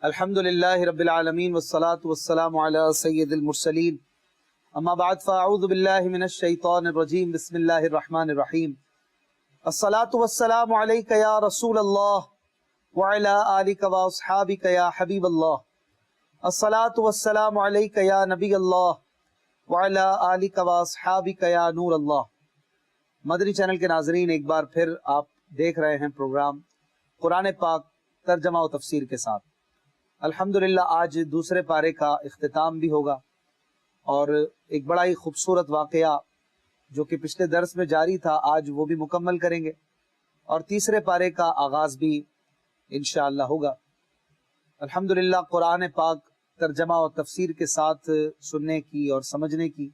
الحمد للہ رب العالمین والصلاة والسلام علی سید المرسلین اما بعد فاعوذ باللہ من الشیطان الرجیم بسم اللہ الرحمن الرحیم الصلاة والسلام علیک یا رسول اللہ وعلی آلک واصحابک یا حبیب اللہ الصلاة والسلام علیک یا نبی اللہ وعلی آلک واصحابک یا نور اللہ۔ مدنی چینل کے ناظرین، ایک بار پھر آپ دیکھ رہے ہیں پروگرام قرآن پاک ترجمہ و تفسیر کے ساتھ۔ الحمدللہ آج دوسرے پارے کا اختتام بھی ہوگا اور ایک بڑا ہی خوبصورت واقعہ جو کہ پچھلے درس میں جاری تھا آج وہ بھی مکمل کریں گے اور تیسرے پارے کا آغاز بھی انشاءاللہ ہوگا۔ الحمدللہ قرآن پاک ترجمہ و تفسیر کے ساتھ سننے کی اور سمجھنے کی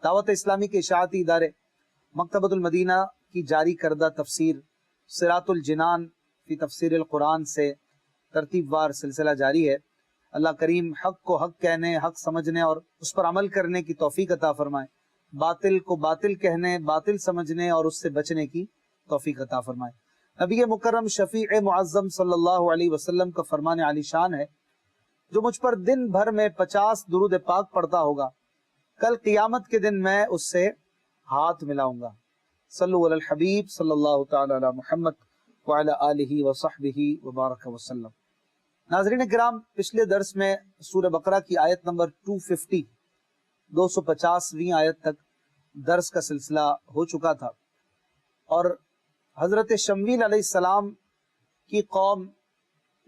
دعوت اسلامی کے اشاعتی ادارے مکتبۃ المدینہ کی جاری کردہ تفسیر صراط الجنان فی تفسیر القرآن سے ترتیب وار سلسلہ جاری ہے۔ اللہ کریم حق کو حق کہنے، حق سمجھنے اور اس پر عمل کرنے کی توفیق عطا فرمائے، باطل کو باطل کہنے، باطل سمجھنے اور اس سے بچنے کی توفیق عطا فرمائے۔ نبی مکرم شفیع معظم صلی اللہ علیہ وسلم کا فرمان عالی شان ہے، جو مجھ پر دن بھر میں 50 درود پاک پڑھتا ہوگا، کل قیامت کے دن میں اس سے ہاتھ ملاؤں گا۔ صلو علی الحبیب صلی اللہ تعالی علی محمد وعلی آلہ وصحبہ وبارک وسلم۔ ناظرین کرام، پچھلے درس میں سورہ بقرہ کی آیت نمبر 250 آیت تک درس کا سلسلہ ہو چکا تھا، اور حضرت شمویل علیہ السلام کی قوم،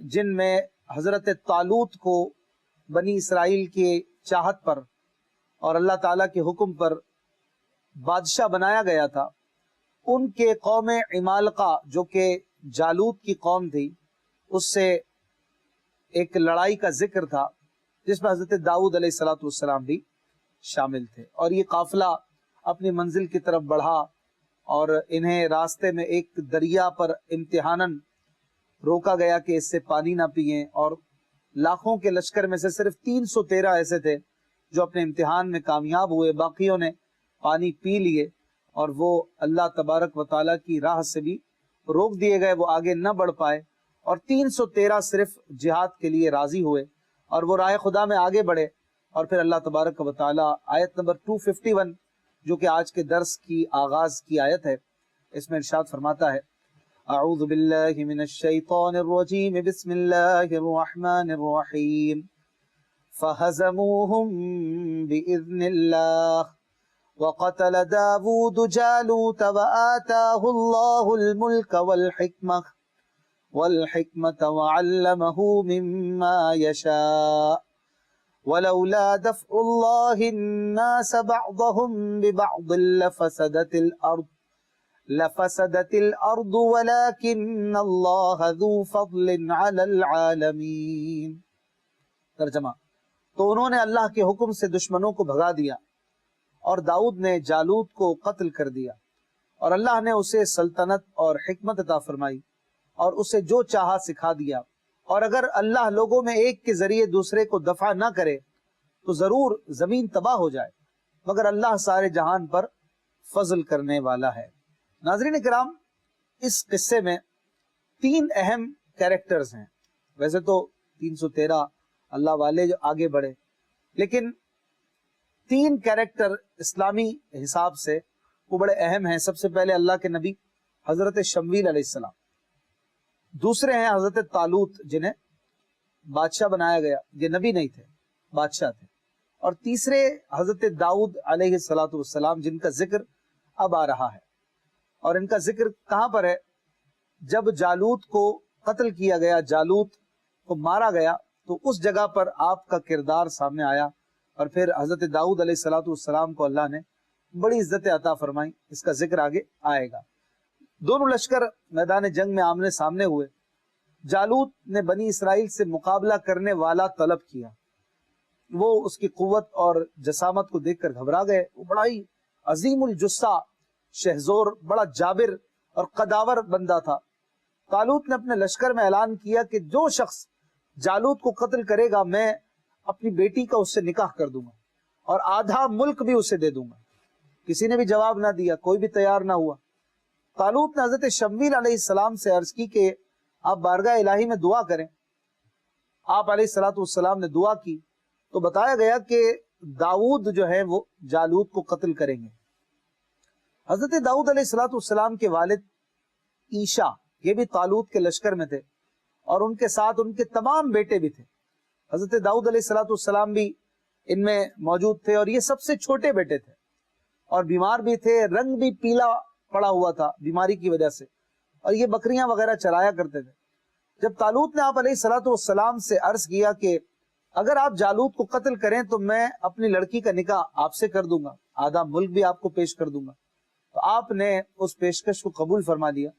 جن میں حضرت طالوت کو بنی اسرائیل کے چاہت پر اور اللہ تعالیٰ کے حکم پر بادشاہ بنایا گیا تھا، ان کے قوم عمالقہ جو کہ جالوت کی قوم تھی، اس سے ایک لڑائی کا ذکر تھا جس میں حضرت داؤد علیہ السلام بھی شامل تھے، اور یہ قافلہ اپنی منزل کی طرف بڑھا اور انہیں راستے میں ایک دریا پر امتحاناً روکا گیا کہ اس سے پانی نہ پئیں، اور لاکھوں کے لشکر میں سے صرف 313 ایسے تھے جو اپنے امتحان میں کامیاب ہوئے، باقیوں نے پانی پی لیے اور وہ اللہ تبارک و تعالیٰ کی راہ سے بھی روک دیے گئے، وہ آگے نہ بڑھ پائے، اور 313 صرف جہاد کے لیے راضی ہوئے اور وہ راہ خدا میں آگے بڑھے۔ اور پھر اللہ تبارک و تعالیٰ آیت نمبر 251 جو کہ آج کے درس کی آغاز کی آیت ہے، اس میں ارشاد فرماتا ہے: اعوذ باللہ من الشیطان الرجیم بسم اللہ الرحمن الرحیم فہزموہم بإذن اللہ وقتل داود جالوت وآتاہ اللہ الملک والحکمة وعلمہ مما یشاء ولولا دفع اللہ الناس بعضهم ببعض لفسدت الارض ولكن اللہ ذو فضل علی العالمین۔ ترجمہ: تو انہوں نے اللہ کے حکم سے دشمنوں کو بھگا دیا اور داؤد نے جالوت کو قتل کر دیا، اور اللہ نے اسے سلطنت اور حکمت عطا فرمائی اور اسے جو چاہا سکھا دیا، اور اگر اللہ لوگوں میں ایک کے ذریعے دوسرے کو دفع نہ کرے تو ضرور زمین تباہ ہو جائے، مگر اللہ سارے جہان پر فضل کرنے والا ہے۔ ناظرین کرام، اس قصے میں 3 اہم کیریکٹرز ہیں۔ ویسے تو 313 اللہ والے جو آگے بڑھے، لیکن 3 کیریکٹر اسلامی حساب سے وہ بڑے اہم ہیں۔ سب سے پہلے اللہ کے نبی حضرت شمویل علیہ السلام، دوسرے ہیں حضرت طالوت جنہیں بادشاہ بنایا گیا، یہ نبی نہیں تھے، بادشاہ تھے، اور تیسرے حضرت داؤد علیہ السلام جن کا ذکر اب آ رہا ہے۔ اور ان کا ذکر کہاں پر ہے؟ جب جالوت کو قتل کیا گیا، جالوت کو مارا گیا، تو اس جگہ پر آپ کا کردار سامنے آیا، اور پھر حضرت داؤد علیہ السلام کو اللہ نے بڑی عزت عطا فرمائی۔ اس کا ذکر آگے آئے گا۔ دونوں لشکر میدان جنگ میں آمنے سامنے ہوئے۔ جالوت نے بنی اسرائیل سے مقابلہ کرنے والا طلب کیا، وہ اس کی قوت اور جسامت کو دیکھ کر گھبرا گئے۔ وہ بڑا ہی عظیم الجثہ، شہزور، بڑا جابر اور قداور بندہ تھا۔ طالوت نے اپنے لشکر میں اعلان کیا کہ جو شخص جالوت کو قتل کرے گا، میں اپنی بیٹی کا اس سے نکاح کر دوں گا اور آدھا ملک بھی اسے دے دوں گا۔ کسی نے بھی جواب نہ دیا، کوئی بھی تیار نہ ہوا۔ طالوت نے حضرت شمویل علیہ السلام سے عرض کی کہ آپ بارگاہ الہی میں دعا کریں آپ علیہ الصلوۃ والسلام نے دعا کی تو بتایا گیا کہ داؤد جو ہے وہ جالوت کو قتل کریں گے۔ حضرت داؤد علیہ الصلوۃ والسلام کے والد عیشا یہ بھی طالوت کے لشکر میں تھے اور ان کے ساتھ ان کے تمام بیٹے بھی تھے۔ حضرت داؤد علیہ الصلوۃ والسلام بھی ان میں موجود تھے اور یہ سب سے چھوٹے بیٹے تھے اور بیمار بھی تھے، رنگ بھی پیلا پڑا ہوا تھا بیماری کی وجہ سے، اور یہ بکریاں وغیرہ چرایا کرتے تھے۔ جب طالوت نے آپ علیہ الصلوۃ والسلام سے عرض کیا کہ اگر آپ جالوت کو قتل کریں تو میں اپنی لڑکی کا نکاح آپ سے کر دوں گا، آدھا ملک بھی آپ کو پیش کر دوں گا، تو آپ نے اس پیشکش کو قبول فرما لیا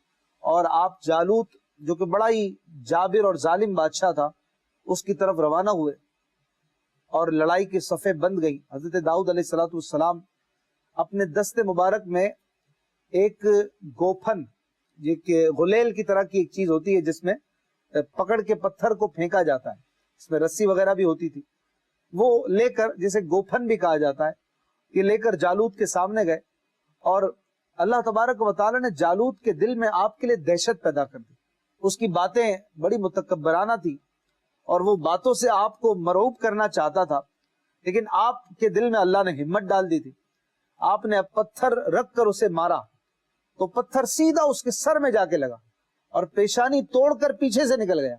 اور آپ جالوت جو کہ بڑا ہی جابر اور ظالم بادشاہ تھا اس کی طرف روانہ ہوئے اور لڑائی کی صفیں بند گئی۔ حضرت داؤد علیہ الصلوۃ والسلام اپنے دست مبارک میں ایک گوپھن، یہ کہ غلیل کی طرح کی ایک چیز ہوتی ہے جس میں پکڑ کے پتھر کو پھینکا جاتا ہے، اس میں رسی وغیرہ بھی ہوتی تھی، وہ لے کر، جسے گوپھن بھی کہا جاتا ہے، یہ لے کر جالوت کے سامنے گئے اور اللہ تبارک و تعالی نے جالوت کے دل میں آپ کے لیے دہشت پیدا کر دی۔ اس کی باتیں بڑی متکبرانہ تھی اور وہ باتوں سے آپ کو مرعوب کرنا چاہتا تھا، لیکن آپ کے دل میں اللہ نے ہمت ڈال دی تھی۔ آپ نے پتھر رکھ کر اسے مارا تو پتھر سیدھا اس کے سر میں جا کے لگا اور پیشانی توڑ کر پیچھے سے نکل گیا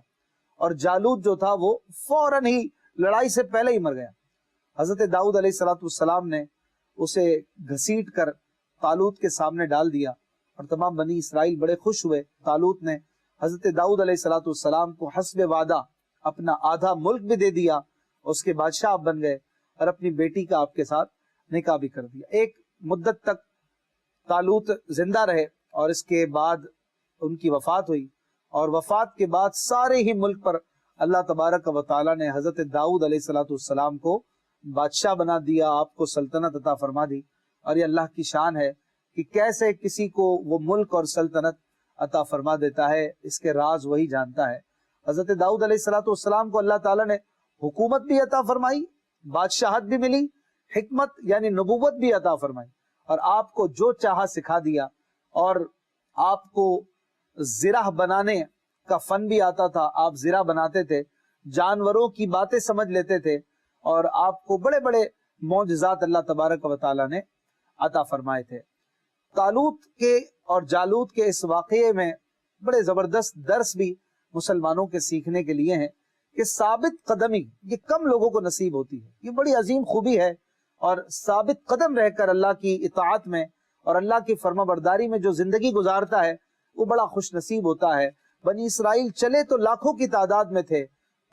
اور جالوت جو تھا وہ فوراً ہی لڑائی سے پہلے ہی مر گیا۔ حضرت داؤد علیہ الصلوۃ والسلام نے اسے گھسیٹ کر طالوت کے سامنے ڈال دیا اور تمام بنی اسرائیل بڑے خوش ہوئے۔ طالوت نے حضرت داؤد علیہ الصلوۃ والسلام کو حسب وعدہ اپنا آدھا ملک بھی دے دیا، اس کے بادشاہ آپ بن گئے اور اپنی بیٹی کا آپ کے ساتھ نکاح بھی کر دیا۔ ایک مدت تک طالوت زندہ رہے اور اس کے بعد ان کی وفات ہوئی، اور وفات کے بعد سارے ہی ملک پر اللہ تبارک و تعالی نے حضرت داؤد علیہ الصلوۃ والسلام کو بادشاہ بنا دیا، آپ کو سلطنت عطا فرما دی۔ اور یہ اللہ کی شان ہے کہ کیسے کسی کو وہ ملک اور سلطنت عطا فرما دیتا ہے، اس کے راز وہی جانتا ہے۔ حضرت داؤد علیہ الصلوۃ والسلام کو اللہ تعالیٰ نے حکومت بھی عطا فرمائی، بادشاہت بھی ملی، حکمت یعنی نبوت بھی عطا فرمائی، اور آپ کو جو چاہا سکھا دیا، اور آپ کو زرہ بنانے کا فن بھی آتا تھا، آپ زرہ بناتے تھے، جانوروں کی باتیں سمجھ لیتے تھے، اور آپ کو بڑے بڑے معجزات اللہ تبارک و تعالیٰ نے عطا فرمائے تھے۔ طالوت کے اور جالوت کے اس واقعے میں بڑے زبردست درس بھی مسلمانوں کے سیکھنے کے لیے ہیں کہ ثابت قدمی یہ کم لوگوں کو نصیب ہوتی ہے، یہ بڑی عظیم خوبی ہے، اور ثابت قدم رہ کر اللہ کی اطاعت میں اور اللہ کی فرما برداری میں جو زندگی گزارتا ہے وہ بڑا خوش نصیب ہوتا ہے۔ بنی اسرائیل چلے تو لاکھوں کی تعداد میں تھے،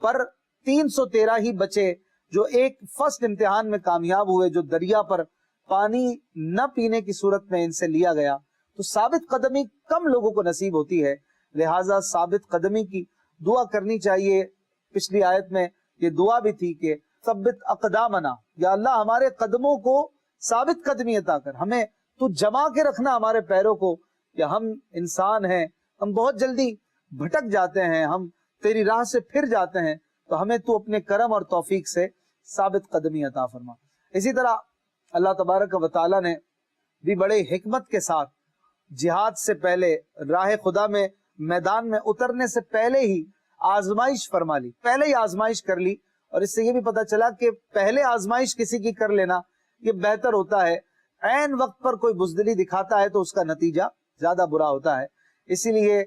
پر 313 ہی بچے جو ایک فرسٹ امتحان میں کامیاب ہوئے، جو دریا پر پانی نہ پینے کی صورت میں ان سے لیا گیا۔ تو ثابت قدمی کم لوگوں کو نصیب ہوتی ہے، لہٰذا ثابت قدمی کی دعا کرنی چاہیے۔ پچھلی آیت میں یہ دعا بھی تھی کہ ثبت اقدامنا، یا اللہ ہمارے قدموں کو ثابت قدمی عطا کر، ہمیں تو جما کے رکھنا ہمارے پیروں کو، یا ہم انسان ہیں، ہم بہت جلدی بھٹک جاتے ہیں، ہم تیری راہ سے پھر جاتے ہیں، تو ہمیں تو اپنے کرم اور توفیق سے ثابت قدمی عطا فرما۔ اسی طرح اللہ تبارک و تعالیٰ نے بھی بڑے حکمت کے ساتھ جہاد سے پہلے، راہ خدا میں میدان میں اترنے سے پہلے ہی آزمائش فرما لی، پہلے ہی آزمائش کر لی، اور اس سے یہ بھی پتا چلا کہ پہلے آزمائش کسی کی کر لینا یہ بہتر ہوتا ہے۔ عین وقت پر کوئی بزدلی دکھاتا ہے تو اس کا نتیجہ زیادہ برا ہوتا ہے، اسی لیے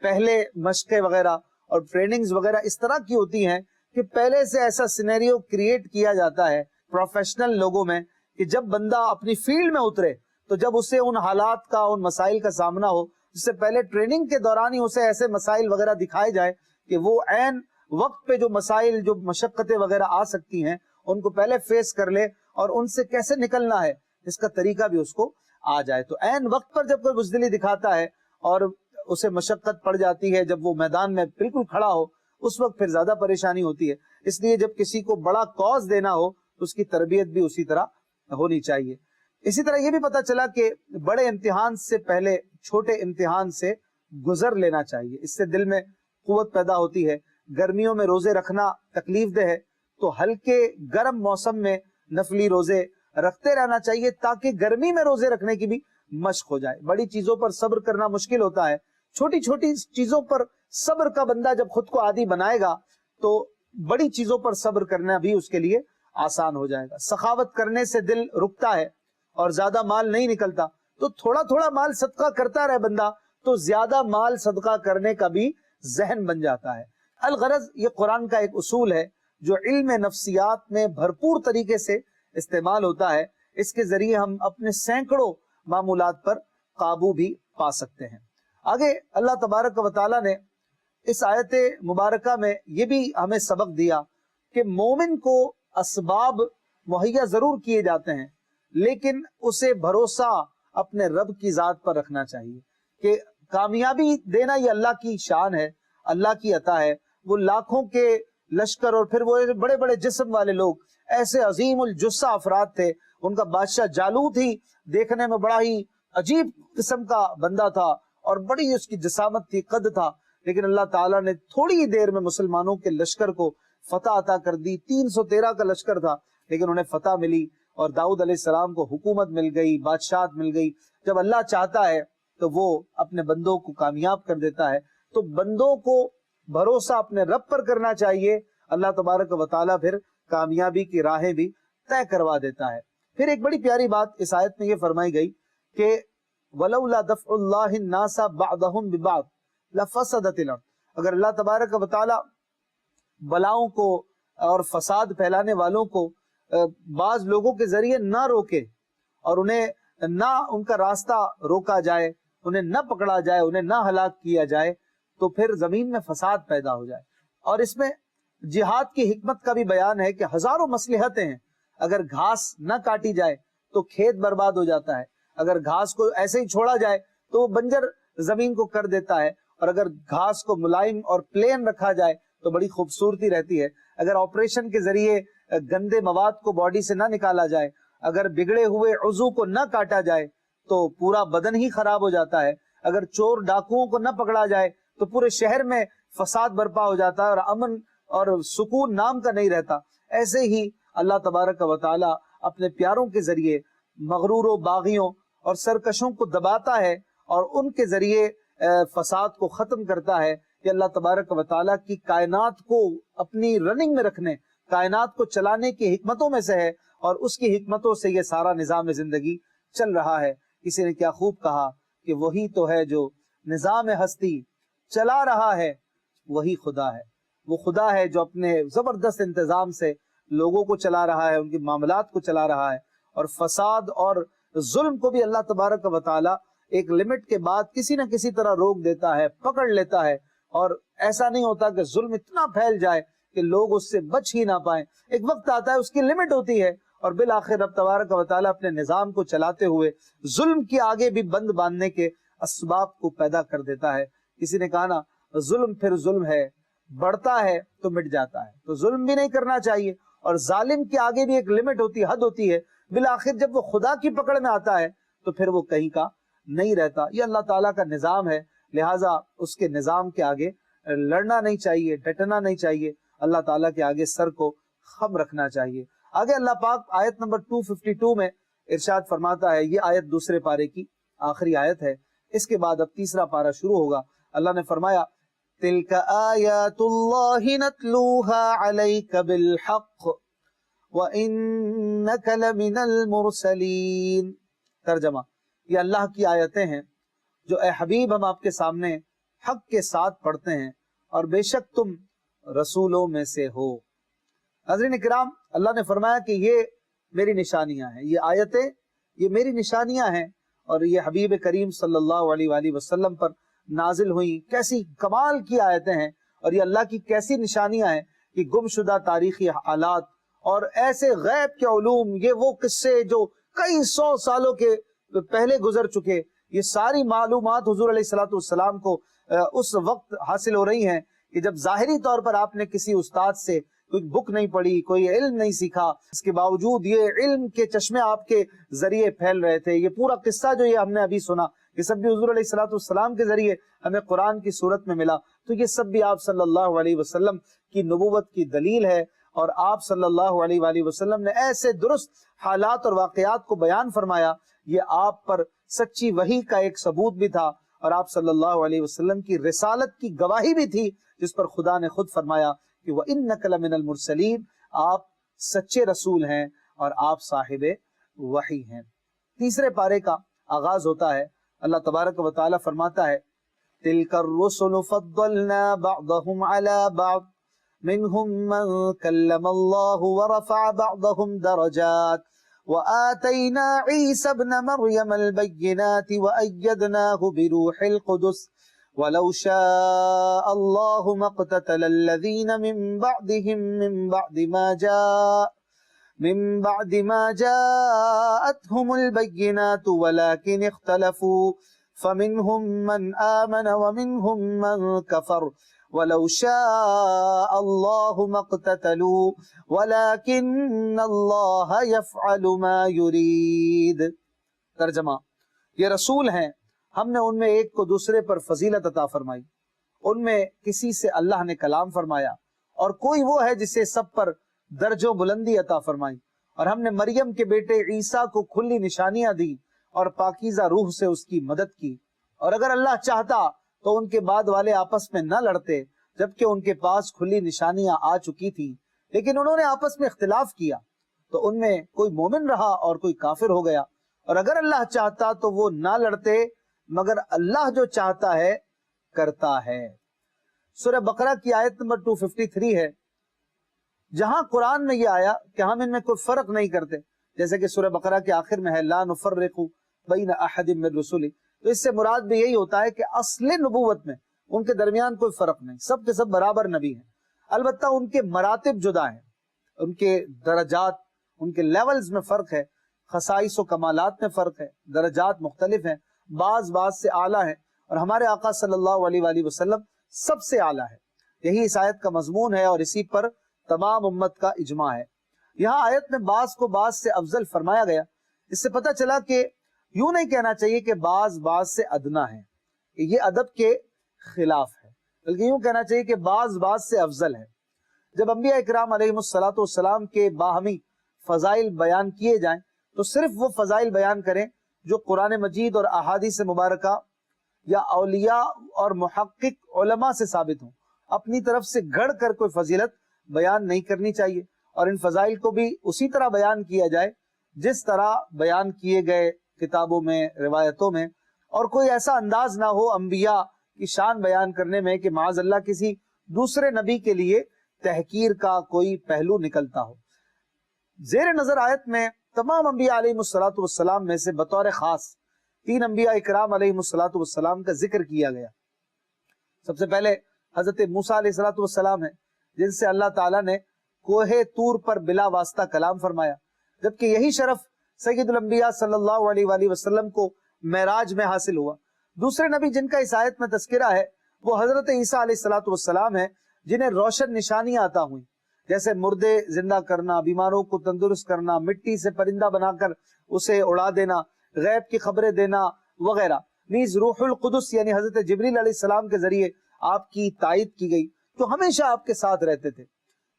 پہلے مشقیں وغیرہ اور ٹریننگز وغیرہ اس طرح کی ہوتی ہیں کہ پہلے سے ایسا سینیریو کریٹ کیا جاتا ہے پروفیشنل لوگوں میں کہ جب بندہ اپنی فیلڈ میں اترے تو جب اسے ان حالات کا، ان مسائل کا سامنا ہو، اس سے پہلے ٹریننگ کے دوران ہی اسے ایسے مسائل وغیرہ دکھائے جائے کہ وہ عین وقت پہ جو مسائل، جو مشقتیں وغیرہ آ سکتی ہیں ان کو پہلے فیس کر لے اور ان سے کیسے نکلنا ہے اس کا طریقہ بھی اس کو آ جائے۔ تو عین وقت پر جب کوئی بزدلی دکھاتا ہے اور اسے مشقت پڑ جاتی ہے، جب وہ میدان میں بالکل کھڑا ہو، اس وقت پھر زیادہ پریشانی ہوتی ہے۔ اس لیے جب کسی کو بڑا کاز دینا ہو تو اس کی تربیت بھی اسی طرح ہونی چاہیے۔ اسی طرح یہ بھی پتا چلا کہ بڑے امتحان سے پہلے چھوٹے امتحان سے گزر لینا چاہیے، اس سے دل میں قوت پیدا ہوتی ہے۔ گرمیوں میں روزے رکھنا تکلیف دہ ہے تو ہلکے گرم موسم میں نفلی روزے رکھتے رہنا چاہیے تاکہ گرمی میں روزے رکھنے کی بھی مشق ہو جائے۔ بڑی چیزوں پر صبر کرنا مشکل ہوتا ہے، چھوٹی چھوٹی چیزوں پر صبر کا بندہ جب خود کو عادی بنائے گا تو بڑی چیزوں پر صبر کرنا بھی اس کے لیے آسان ہو جائے گا. سخاوت کرنے سے دل رکتا ہے اور زیادہ مال نہیں نکلتا, تو تھوڑا تھوڑا مال صدقہ کرتا رہے بندہ, تو زیادہ مال صدقہ کرنے کا بھی ذہن بن جاتا ہے. الغرض یہ قرآن کا ایک اصول ہے جو علم نفسیات میں بھرپور طریقے سے استعمال ہوتا ہے. اس کے ذریعے ہم اپنے سینکڑوں معمولات پر قابو بھی پا سکتے ہیں. آگے اللہ تبارک و تعالیٰ نے اس آیت مبارکہ میں یہ بھی ہمیں سبق دیا کہ مومن کو اسباب مہیا ضرور کیے جاتے ہیں, لیکن اسے بھروسہ اپنے رب کی ذات پر رکھنا چاہیے کہ کامیابی دینا یہ اللہ کی شان ہے, اللہ کی عطا ہے. وہ لاکھوں کے لشکر اور پھر وہ بڑے بڑے جسم والے لوگ, ایسے عظیم الجثہ افراد تھے. ان کا بادشاہ جالوت ہی دیکھنے میں بڑا ہی عجیب قسم کا بندہ تھا اور بڑی اس کی جسامت تھی, قد تھا, لیکن اللہ تعالیٰ نے تھوڑی ہی دیر میں مسلمانوں کے لشکر کو فتح عطا کر دی. 313 کا لشکر تھا لیکن انہیں فتح ملی, اور داؤد علیہ السلام کو حکومت مل گئی, بادشاہت مل گئی. جب اللہ چاہتا ہے تو وہ اپنے بندوں کو کامیاب کر دیتا ہے. تو بندوں کو بھروسہ اپنے رب پر کرنا چاہیے, اللہ تبارک و تعالیٰ پھر کامیابی کی راہیں بھی طے کروا دیتا ہے. پھر ایک بڑی پیاری بات اس آیت میں یہ فرمائی گئی کہ وَلَوْلَا دَفْعُ اللَّهِ النَّاسَ بَعْضَهُمْ بِبَعْضٍ لَفَسَدَتِ الْأَرْضُ. اگر اللہ تبارک و تعالیٰ بلاؤں کو اور فساد پھیلانے والوں کو بعض لوگوں کے ذریعے نہ روکے اور انہیں نہ ان کا راستہ روکا جائے, انہیں نہ پکڑا جائے, انہیں نہ ہلاک کیا جائے, تو پھر زمین میں فساد پیدا ہو جائے. اور اس میں جہاد کی حکمت کا بھی بیان ہے کہ ہزاروں مصلحتیں ہیں. اگر گھاس نہ کاٹی جائے تو کھیت برباد ہو جاتا ہے, اگر گھاس کو ایسے ہی چھوڑا جائے تو وہ بنجر زمین کو کر دیتا ہے, اور اگر گھاس کو ملائم اور پلین رکھا جائے تو بڑی خوبصورتی رہتی ہے. اگر آپریشن کے ذریعے گندے مواد کو باڈی سے نہ نکالا جائے, اگر بگڑے ہوئے عضو کو نہ کاٹا جائے تو پورا بدن ہی خراب ہو جاتا ہے. اگر چور ڈاکوؤں کو نہ پکڑا جائے تو پورے شہر میں فساد برپا ہو جاتا ہے اور امن اور سکون نام کا نہیں رہتا. ایسے ہی اللہ تبارک و تعالی اپنے پیاروں کے ذریعے مغروروں, باغیوں اور سرکشوں کو دباتا ہے اور ان کے ذریعے فساد کو ختم کرتا ہے. کہ اللہ تبارک و تعالیٰ کی کائنات کو اپنی رننگ میں رکھنے, کائنات کو چلانے کی حکمتوں میں سے ہے, اور اس کی حکمتوں سے یہ سارا نظام زندگی چل رہا ہے. کسی نے کیا خوب کہا کہ وہی تو ہے جو نظام ہستی چلا رہا ہے, وہی خدا ہے. وہ خدا ہے جو اپنے زبردست انتظام سے لوگوں کو چلا رہا ہے, ان کے معاملات کو چلا رہا ہے. اور فساد اور ظلم کو بھی اللہ تبارک و تعالیٰ ایک لمٹ کے بعد کسی نہ کسی طرح روک دیتا ہے, پکڑ لیتا ہے. اور ایسا نہیں ہوتا کہ ظلم اتنا پھیل جائے کہ لوگ اس سے بچ ہی نہ پائیں. ایک وقت آتا ہے, اس کی لمٹ ہوتی ہے, اور بالآخر رب تبارک و تعالیٰ اپنے نظام کو چلاتے ہوئے ظلم کے آگے بھی بند باندھنے کے اسباب کو پیدا کر دیتا ہے. کسی نے کہا نا, ظلم پھر ظلم ہے, بڑھتا ہے تو مٹ جاتا ہے. تو ظلم بھی نہیں کرنا چاہیے, اور ظالم کے آگے بھی ایک لمٹ ہوتی ہے, حد ہوتی ہے. بالآخر جب وہ خدا کی پکڑ میں آتا ہے تو پھر وہ کہیں کا نہیں رہتا. یہ اللہ تعالیٰ کا نظام ہے, لہٰذا اس کے نظام کے آگے لڑنا نہیں چاہیے, ڈٹنا نہیں چاہیے. اللہ تعالیٰ کے آگے سر کو خم رکھنا چاہیے. آگے اللہ پاک آیت نمبر 252 میں ارشاد فرماتا ہے, یہ آیت دوسرے پارے کی آخری آیت ہے, اس کے بعد اب تیسرا پارہ شروع ہوگا. اللہ نے فرمایا تِلْكَ آیات اللہ نتلوها علیک بالحق وَإِنَّكَ لَمِنَ الْمُرْسَلِينَ. ترجمہ, یہ اللہ کی آیتیں ہیں جو اے حبیب ہم آپ کے سامنے حق کے ساتھ پڑھتے ہیں, اور بے شک تم رسولوں میں سے ہو. حضرین کرام, اللہ نے فرمایا کہ یہ میری نشانیاں ہیں, یہ آیتیں یہ میری نشانیاں ہیں, اور یہ حبیب کریم صلی اللہ علیہ وآلہ وسلم پر نازل ہوئی. کیسی کمال کی آیتیں ہیں, اور یہ اللہ کی کیسی نشانیاں ہیں کہ گمشدہ تاریخی حالات اور ایسے غیب کے علوم, یہ وہ قصے جو کئی 100 سالوں کے پہلے گزر چکے, یہ ساری معلومات حضور علیہ الصلوۃ والسلام کو اس وقت حاصل ہو رہی ہیں کہ جب ظاہری طور پر آپ نے کسی استاد سے کوئی بک نہیں پڑھی, کوئی علم نہیں سیکھا, اس کے باوجود یہ علم کے چشمے آپ کے ذریعے پھیل رہے تھے. یہ پورا قصہ جو یہ ہم نے ابھی سنا, یہ سب بھی حضور علیہ الصلوۃ والسلام کے ذریعے ہمیں قرآن کی صورت میں ملا. تو یہ سب بھی آپ صلی اللہ علیہ وسلم کی نبوت کی دلیل ہے, اور آپ صلی اللہ علیہ وآلہ وسلم نے ایسے درست حالات اور واقعات کو بیان فرمایا, یہ آپ پر سچی وحی کا ایک ثبوت بھی تھا, اور آپ صلی اللہ علیہ وسلم کی رسالت کی گواہی بھی تھی, جس پر خدا نے خود فرمایا کہ وَإِنَّكَ لَمِنَ الْمُرْسَلِينَ، آپ سچے رسول ہیں اور آپ صاحب وحی ہیں۔ تیسرے پارے کا آغاز ہوتا ہے، اللہ تبارک و تعالی فرماتا ہے تِلْكَ الرُّسُلُ فَضَّلْنَا بَعْضَهُمْ عَلَى بَعْضٍ مِّنْهُمْ مَنْ كَلَّمَ اللَّهُ وَرَفَعَ بَعْضَهُمْ دَرَجَاتٍ وَآتَيْنَا عِيسَى ابْنَ مَرْيَمَ الْبَيِّنَاتِ وَأَيَّدْنَاهُ بِرُوحِ الْقُدُسِ وَلَوْ شَاءَ اللَّهُ مَا اقْتَتَلَ الَّذِينَ مِن بَعْدِهِم من بعد ما جاءتهم البينات ولكن اختلفوا فمنهم من آمن ومنهم من كفر ولو شاء الله ما اقتتلوا ولكن الله يفعل ما يريد۔ ترجمہ، یہ رسول ہیں، ہم نے ان میں ایک کو دوسرے پر فضیلت عطا فرمائی، ان میں کسی سے اللہ نے کلام فرمایا، اور کوئی وہ ہے جسے سب پر درجوں بلندی عطا فرمائی، اور ہم نے مریم کے بیٹے عیسیٰ کو کھلی نشانیاں دی اور پاکیزہ روح سے اس کی مدد کی، اور اگر اللہ چاہتا تو ان کے بعد والے آپس میں نہ لڑتے جبکہ ان کے پاس کھلی نشانیاں آ چکی تھیں، لیکن انہوں نے آپس میں اختلاف کیا تو ان میں کوئی مومن رہا اور کوئی کافر ہو گیا، اور اگر اللہ چاہتا تو وہ نہ لڑتے، مگر اللہ جو چاہتا ہے کرتا ہے۔ سورہ بقرہ کی آیت نمبر 253 ہے، جہاں قرآن میں یہ آیا کہ ہم ان میں کوئی فرق نہیں کرتے، جیسے کہ سورہ بقرہ کے آخر میں ہے لا نفرق بین احد من رسلی، تو اس سے مراد بھی یہی ہوتا ہے کہ اصل نبوت میں ان کے درمیان کوئی فرق نہیں، سب کے سب برابر نبی ہیں، البتہ ان کے مراتب جدا ہیں، ان کے درجات، ان کے لیولز میں فرق ہے، خصائص و کمالات میں فرق ہے، درجات مختلف ہیں، بعض سے اعلیٰ ہیں، اور ہمارے آقا صلی اللہ علیہ وآلہ وسلم سب سے اعلیٰ ہے۔ یہی اس آیت کا مضمون ہے اور اسی پر تمام امت کا اجماع ہے۔ یہاں آیت میں بعض کو بعض سے افضل فرمایا گیا، اس سے پتہ چلا کہ یوں نہیں کہنا چاہیے کہ بعض سے ادنا ہے، یہ ادب کے خلاف ہے، بلکہ یوں کہنا چاہیے کہ بعض سے افضل ہے۔ جب انبیاء اکرام علیہم السلام کے باہمی فضائل بیان کیے جائیں تو صرف وہ فضائل بیان کریں جو قرآن مجید اور احادیث مبارکہ یا اولیاء اور محقق علماء سے ثابت ہوں، اپنی طرف سے گھڑ کر کوئی فضیلت بیان نہیں کرنی چاہیے، اور ان فضائل کو بھی اسی طرح بیان کیا جائے جس طرح بیان کیے گئے کتابوں میں، روایتوں میں، اور کوئی ایسا انداز نہ ہو انبیاء کی شان بیان کرنے میں کہ معاذ اللہ کسی دوسرے نبی کے لیے تحقیر کا کوئی پہلو نکلتا ہو۔ زیر نظر آیت میں تمام انبیاء علیہ السلام میں سے بطور خاص 3 انبیاء اکرام علیہ السلام کا ذکر کیا گیا۔ سب سے پہلے حضرت موسیٰ علیہ السلام ہیں، جن سے اللہ تعالیٰ نے کوہ طور پر بلا واسطہ کلام فرمایا، جبکہ یہی شرف سید الانبیاء صلی اللہ علیہ وآلہ وسلم کو معراج میں حاصل ہوا۔ دوسرے نبی جن کا اس آیت میں تذکرہ ہے وہ حضرت عیسیٰ علیہ السلام ہیں، جنہیں روشن نشانیاں عطا ہوئیں، جیسے مردے زندہ کرنا، بیماروں کو تندرست کرنا، مٹی سے پرندہ بنا کر اسے اڑا دینا، غیب کی خبریں دینا وغیرہ۔ نیز روح القدس یعنی حضرت جبریل علیہ السلام کے ذریعے آپ کی تائید کی گئی، جو ہمیشہ آپ کے ساتھ رہتے تھے۔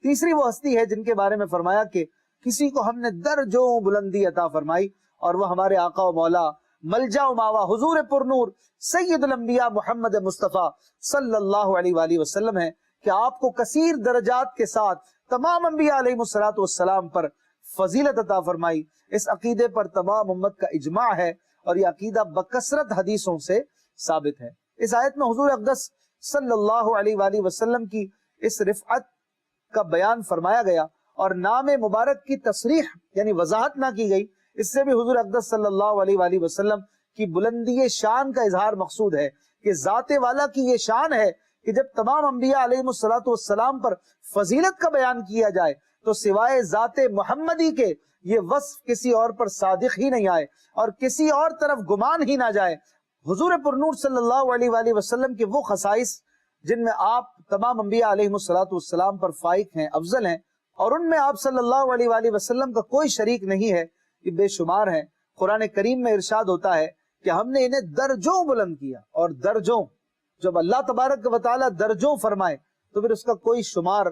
تیسری وہ ہستی ہے جن کے بارے میں فرمایا کہ کسی کو ہم نے درجوں بلندی عطا فرمائی، اور وہ ہمارے آقا و مولا ملجا و ماوا حضور پر نور سید الانبیاء محمد مصطفیٰ صلی اللہ علیہ وآلہ وسلم ہے، کہ آپ کو کثیر درجات کے ساتھ تمام انبیاء علیہ السلام پر فضیلت عطا فرمائی۔ اس عقیدے پر تمام امت کا اجماع ہے، اور یہ عقیدہ بکثرت حدیثوں سے ثابت ہے۔ اس آیت میں حضور اقدس صلی اللہ علیہ وآلہ وسلم کی اس رفعت کا بیان فرمایا گیا، اور نام مبارک کی تصریح یعنی وضاحت نہ کی گئی، اس سے بھی حضور اقدس صلی اللہ علیہ وآلہ وسلم کی بلندی شان کا اظہار مقصود ہے، کہ ذات والا کی یہ شان ہے کہ جب تمام انبیاء علیہ السلام پر فضیلت کا بیان کیا جائے تو سوائے ذات محمدی کے یہ وصف کسی اور پر صادق ہی نہیں آئے، اور کسی اور طرف گمان ہی نہ جائے۔ حضور پر نور صلی اللہ علیہ وآلہ وسلم کے وہ خصائص جن میں آپ تمام انبیاء علیہ السلام پر فائق ہیں، افضل ہیں، اور ان میں آپ صلی اللہ علیہ وآلہ وسلم کا کوئی شریک نہیں ہے، یہ بے شمار ہیں۔ قرآن کریم میں ارشاد ہوتا ہے کہ ہم نے انہیں درجوں بلند کیا، اور درجوں، جب اللہ تبارک و تعالیٰ درجوں فرمائے تو پھر اس کا کوئی شمار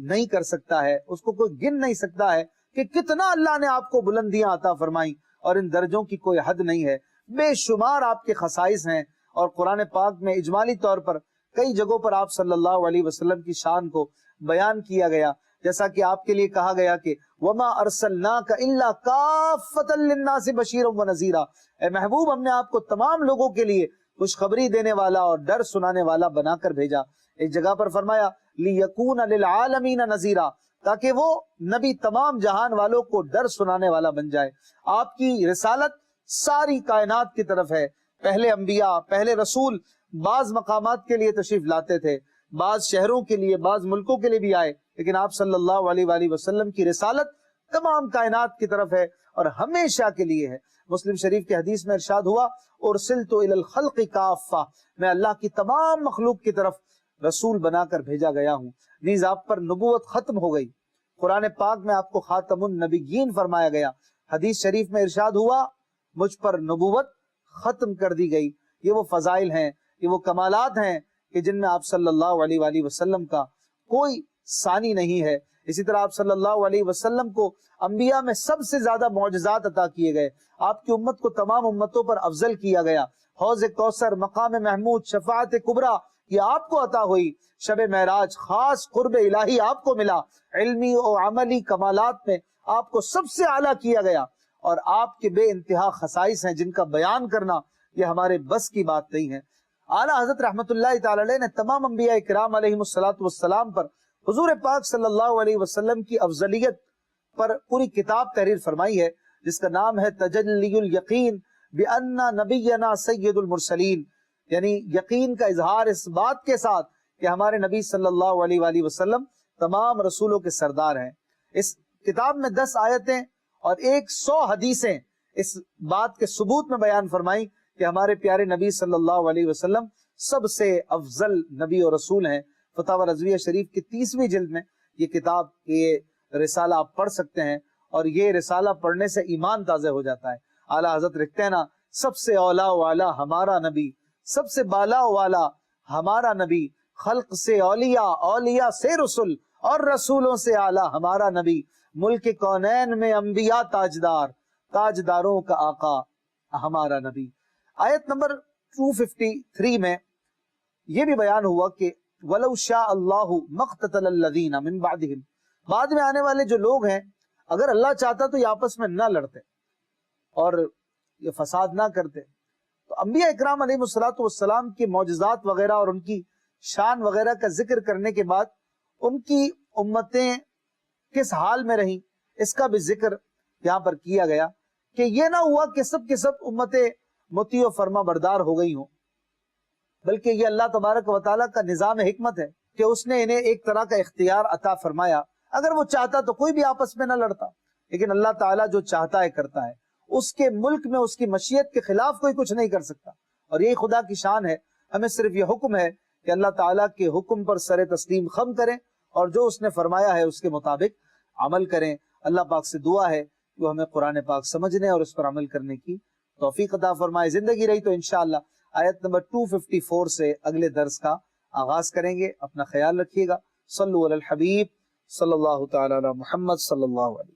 نہیں کر سکتا ہے، اس کو کوئی گن نہیں سکتا ہے کہ کتنا اللہ نے آپ کو بلندیاں عطا فرمائیں، اور ان درجوں کی کوئی حد نہیں ہے، بے شمار آپ کے خصائص ہیں۔ اور قرآن پاک میں اجمالی طور پر کئی جگہوں پر آپ صلی اللہ علیہ وسلم کی شان کو بیان کیا گیا، جیسا کہ آپ کے لیے کہا گیا کہ وَمَا أَرْسَلْنَاكَ إِلَّا كَافَّةً لِلنَّاسِ بَشِيرًا وَنَذِيرًا، اے محبوب ہم نے آپ کو تمام لوگوں کے لیے خوشخبری دینے والا اور ڈر سنانے والا بنا کر بھیجا۔ ایک جگہ پر فرمایا لِيَكُونَ لِلْعَالَمِينَ نَذِيرًا، تاکہ وہ نبی تمام جہان والوں کو ڈر سنانے والا بن جائے۔ آپ کی رسالت ساری کائنات کی طرف ہے۔ پہلے انبیاء، پہلے رسول بعض مقامات کے لیے تشریف لاتے تھے، بعض شہروں کے لیے، بعض ملکوں کے لیے بھی آئے، لیکن آپ صلی اللہ علیہ وآلہ وسلم کی رسالت تمام کائنات کی طرف ہے اور ہمیشہ کے لیے ہے۔ مسلم شریف کے حدیث میں ارشاد ہوا ارسلت الی الخلق کافہ، میں اللہ کی تمام مخلوق کی طرف رسول بنا کر بھیجا گیا ہوں۔ نیز آپ پر نبوت ختم ہو گئی، قرآن پاک میں آپ کو خاتم النبیین فرمایا گیا۔ حدیث شریف میں ارشاد ہوا مجھ پر نبوت ختم کر دی گئی۔ یہ وہ فضائل ہیں، یہ وہ کمالات ہیں کہ جن میں آپ صلی اللہ علیہ وآلہ وسلم کا کوئی ثانی نہیں ہے۔ اسی طرح آپ صلی اللہ علیہ وسلم کو انبیاء میں سب سے زیادہ معجزات عطا کیے گئے۔ آپ کی امت کو تمام امتوں پر افضل کیا گیا۔ حوض کوثر، مقام محمود، شفاعت کبریٰ یہ آپ کو عطا ہوئی۔ شب معراج خاص قرب الہی آپ کو ملا۔ علمی و عملی کمالات میں آپ کو سب سے اعلیٰ کیا گیا، اور آپ کے بے انتہا خصائص ہیں جن کا بیان کرنا یہ ہمارے بس کی بات نہیں ہے۔ اعلیٰ حضرت رحمت اللہ تعالی علیہ نے تمام انبیاء کرام علیہم الصلاۃ پر حضور پاک صلی اللہ علیہ وسلم کی افضلیت پر پوری کتاب تحریر فرمائی ہے، جس کا نام ہے تجلی الیقین بأن نبینا سید المرسلین، یعنی یقین کا اظہار اس بات کے ساتھ کہ ہمارے نبی صلی اللہ علیہ وآلہ وسلم تمام رسولوں کے سردار ہیں۔ اس کتاب میں 10 آیتیں اور 100 حدیثیں اس بات کے ثبوت میں بیان فرمائی کہ ہمارے پیارے نبی صلی اللہ علیہ وسلم سب سے افضل نبی اور رسول ہیں۔ فتاوی رضویہ شریف کی 30ویں جلد میں یہ کتاب، یہ رسالہ آپ پڑھ سکتے ہیں، اور یہ رسالہ پڑھنے سے ایمان تازہ ہو جاتا ہے۔ اعلیٰ حضرت لکھتے ہیں نا، سب سے اولا والا ہمارا نبی، سب سے بالا والا ہمارا نبی، خلق سے اولیاء، اولیاء سے رسول، اور رسولوں سے اعلیٰ ہمارا نبی، ملک کونین میں انبیاء تاجدار، تاجداروں کا آقا ہمارا نبی۔ آیت نمبر 253 میں یہ بھی بیان ہوا کہ وَلَوْ شَاءَ اللَّهُ مَقْتَتَلَ الَّذِينَ مِن بَعْدِهِمْ، بعد میں آنے والے جو لوگ ہیں اگر اللہ چاہتا تو یہ آپس میں نہ لڑتے اور یہ فساد نہ کرتے۔ تو انبیاء اکرام علیہ السلام کے معجزات وغیرہ اور ان کی شان وغیرہ کا ذکر کرنے کے بعد ان کی امتیں کس حال میں رہیں اس کا بھی ذکر یہاں پر کیا گیا، کہ یہ نہ ہوا کہ سب کے سب امتیں مطیع و فرما بردار ہو گئی ہوں، بلکہ یہ اللہ تبارک و تعالیٰ کا نظام حکمت ہے کہ اس نے انہیں ایک طرح کا اختیار عطا فرمایا۔ اگر وہ چاہتا تو کوئی بھی آپس میں نہ لڑتا، لیکن اللہ تعالیٰ جو چاہتا ہے کرتا ہے، اس کے ملک میں اس کی مشیت کے خلاف کوئی کچھ نہیں کر سکتا، اور یہی خدا کی شان ہے۔ ہمیں صرف یہ حکم ہے کہ اللہ تعالیٰ کے حکم پر سر تسلیم خم کریں اور جو اس نے فرمایا ہے اس کے مطابق عمل کریں۔ اللہ پاک سے دعا ہے کہ وہ ہمیں قرآن پاک سمجھنے اور اس پر عمل کرنے کی توفیق عطا فرمائے۔ زندگی رہی تو انشاءاللہ آیت نمبر 254 سے اگلے درس کا آغاز کریں گے۔ اپنا خیال رکھیے گا۔ صلو علی الحبیب صلی اللہ تعالی علی محمد صلی اللہ علیہ